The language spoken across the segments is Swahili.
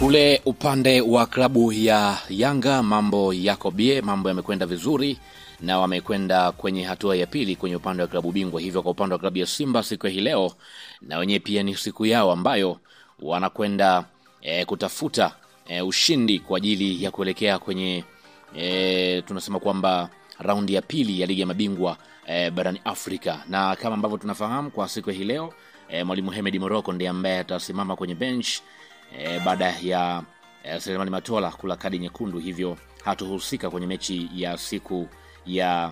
Kule upande wa klabu ya Yanga mambo yako bie, mambo yamekwenda vizuri na wamekwenda kwenye hatua ya pili kwenye upande wa klabu bingwa. Hivyo kwa upande wa klabu ya Simba siku hii leo na wenyewe pia ni siku yao ambayo wanakwenda kutafuta ushindi kwa ajili ya kuelekea kwenye tunasema kwamba raundi ya pili ya ligi ya mabingwa barani Afrika. Na kama ambavyo tunafahamu kwa siku hii leo Mwalimu Hemedi Morocco ndiye ambaye atasimama kwenye bench baada ya Selemani Matola kula kadi nyekundu, hivyo hatohusika kwenye mechi ya siku ya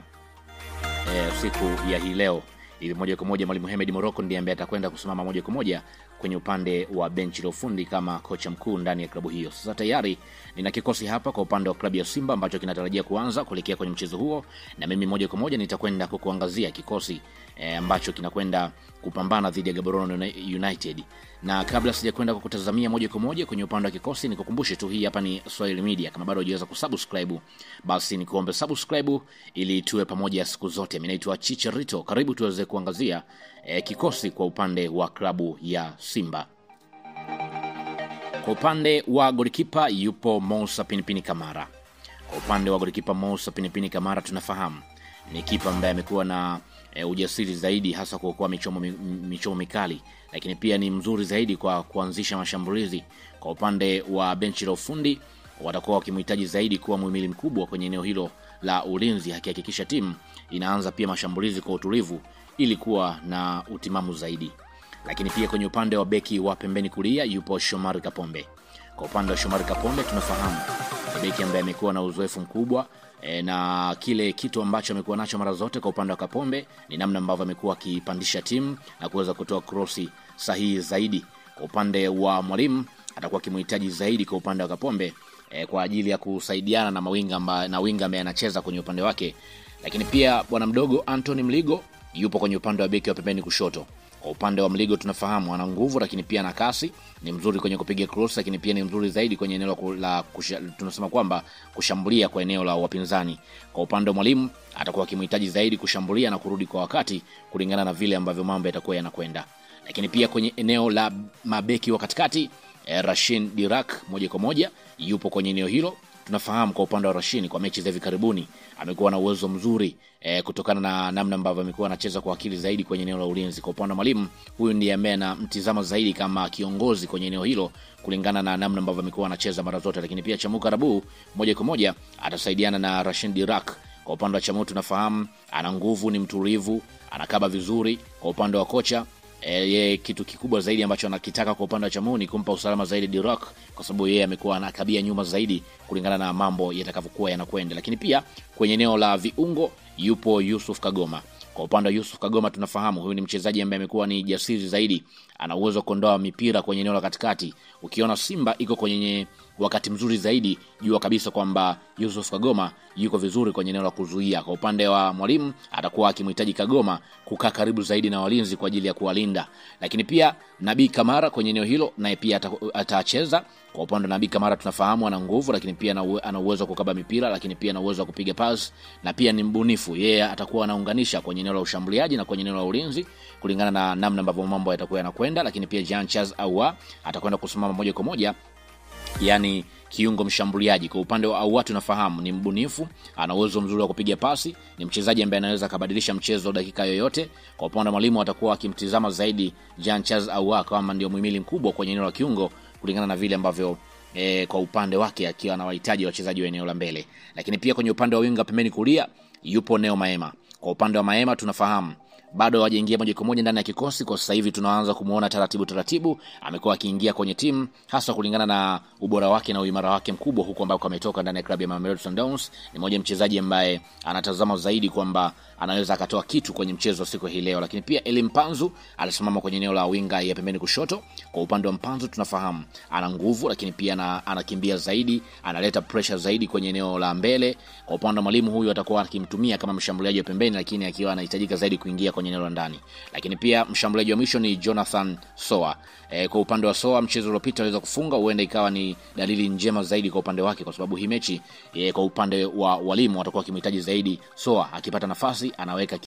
hii leo. Hivi moja kwa moja Mwalimu Hemedi Morocco ndiye ambaye atakwenda kusimama moja kwa moja kwenye upande wa benchi la ufundi kama kocha mkuu ndani ya klabu hiyo. Sasa tayari nina kikosi hapa kwa upande wa klabu ya Simba ambacho kinatarajia kuanza kuelekea kwenye mchezo huo, na mimi moja kwa moja nitakwenda kukuangazia kikosi ambacho kinakwenda kupambana dhidi ya Gaborone United. Na kabla sijakwenda kukutazamia moja kwa moja kwenye upande wa kikosi, nikukumbushe tu hii hapa ni Swahili Media. Kama bado hujaweza kusubscribe, basi nikuombe subscribe ili tuwe pamoja siku zote. Mimi naitwa Chicharito. Karibu tuweze kuangazia kikosi kwa upande wa klabu ya Simba. Kwa upande wa golikipa yupo Moussa Pinpin Kamara. Kwa upande wa golikipa Moussa Pinpin Kamara tunafahamu ni kipa ambaye amekuwa na ujasiri zaidi hasa kwa kuokoa michomo mikali, lakini pia ni mzuri zaidi kwa kuanzisha mashambulizi. Kwa upande wa benchi la ufundi watakuwa wakimhitaji zaidi kuwa muhimili mkubwa kwenye eneo hilo la ulinzi, hakikisha timu inaanza pia mashambulizi kwa utulivu ili kuwa na utimamu zaidi. Lakini pia kwenye upande wa beki wa pembeni kulia yupo Shomari Kapombe. Kwa upande wa Shomari Kapombe tunafahamu beki ambaye amekuwa na uzoefu mkubwa na kile kitu ambacho amekuwa nacho mara zote kwa upande wa Kapombe ni namna ambavyo amekuwa akipandisha timu na kuweza kutoa crossi sahihi zaidi. Kwa upande wa Mwalimu atakuwa kimhitaji zaidi kwa upande wa Kapombe kwa ajili ya kusaidiana na winga ambaye anacheza kwenye upande wake. Lakini pia bwana mdogo Anthony Mligo yupo kwenye upande wa beki wa pembeni kushoto. Kwa upande wa Mligo tunafahamu ana nguvu, lakini pia ana kasi, ni mzuri kwenye kupiga cross, lakini pia ni mzuri zaidi kwenye eneo la tunasema kwamba kushambulia kwa eneo la wapinzani. Kwa upande wa Mwalimu atakuwa akimhitaji zaidi kushambulia na kurudi kwa wakati kulingana na vile ambavyo mambo yatakuwa yanakwenda. Lakini pia kwenye eneo la mabeki wa katikati Rashin Dirak moja kwa moja yupo kwenye eneo hilo. Tunafahamu kwa upande wa Rashin kwa mechi za hivi karibuni amekuwa na uwezo mzuri kutokana na namna ambavyo amekuwa anacheza kwa akili zaidi kwenye eneo la ulinzi. Kwa upande wa Mwalimu huyu ndiye ambaye anamtizama zaidi kama kiongozi kwenye eneo hilo kulingana na namna ambavyo amekuwa anacheza mara zote. Lakini pia Chamu Karabu moja kwa moja atasaidiana na Rashin Dirak. Kwa upande wa Chamu tunafahamu ana nguvu, ni mtulivu, anakaba vizuri. Kwa upande wa kocha yeye kitu kikubwa zaidi ambacho anakitaka kwa upande wa Chamu ni kumpa usalama zaidi Dirak, kwa sababu yeye amekuwa anakabia nyuma zaidi kulingana na mambo yatakavyokuwa yanakwenda. Lakini pia kwenye eneo la viungo yupo Yusuf Kagoma. Kwa upande wa Yusuf Kagoma tunafahamu huyu ni mchezaji ambaye amekuwa ni jasiri zaidi, ana uwezo wa kuondoa mipira kwenye eneo la katikati. Ukiona Simba iko kwenye wakati mzuri zaidi, jua kabisa kwamba Yusuf Kagoma yuko vizuri kwenye eneo la kuzuia. Kwa upande wa Mwalimu atakuwa akimhitaji Kagoma kukaa karibu zaidi na walinzi kwa ajili ya kuwalinda. Lakini pia Nabi Kamara kwenye eneo hilo naye pia atacheza. Kwa upande wa Nabi Kamara tunafahamu ana nguvu, lakini pia ana uwezo wa kukaba mipira, lakini pia ana uwezo wa kupiga pass na pia ni mbunifu. Yeye atakuwa anaunganisha kwenye eneo la ushambuliaji na kwenye eneo la ulinzi kulingana na namna ambavyo mambo yatakuwa yanakwenda. Lakini pia Jean Charles Ahoua atakwenda kusimama moja kwa moja, yani kiungo mshambuliaji. Kwa upande wa Ahoua tunafahamu ni mbunifu, ana uwezo mzuri wa kupiga pasi, ni mchezaji ambaye anaweza kubadilisha mchezo dakika yoyote. Kwa upande wa Mwalimu atakuwa akimtizama zaidi Jean Charles Ahoua kama ndio muhimili mkubwa kwenye eneo la kiungo kulingana na vile ambavyo kwa upande wake akiwa anawahitaji wachezaji wa eneo la mbele. Lakini pia kwenye upande wa winga pembeni kulia yupo Neo Maema. Kwa upande wa Maema tunafahamu bado hawajaingia moja kwa moja ndani ya kikosi. Kwa sasa hivi tunaanza kumuona taratibu amekuwa akiingia kwenye timu, hasa kulingana na ubora wake na uimara wake mkubwa huko ambako ametoka ndani ya klabu ya Mamelodi Sundowns. Ni mmoja mchezaji ambaye anatazama zaidi kwamba anaweza akatoa kitu kwenye mchezo siku hii leo. Lakini pia Elie Mpanzu alisimama kwenye eneo la winga ya pembeni kushoto. Kwa upande wa Mpanzu tunafahamu ana nguvu, lakini pia anakimbia zaidi, analeta pressure zaidi kwenye eneo la mbele. Kwa upande wa Mwalimu huyu atakuwa akimtumia kama mshambuliaji wa pembeni, lakini akiwa anahitajika zaidi kuingia kwenye eneo la ndani. Lakini pia mshambuliaji wa mwisho ni Jonathan Soa. Kwa upande wa Soa mchezo uliopita aliweza kufunga, huenda ikawa ni dalili njema zaidi kwa upande wake, kwa sababu hii mechi kwa upande wa Walimu watakuwa kimhitaji zaidi Soa akipata nafasi anaweka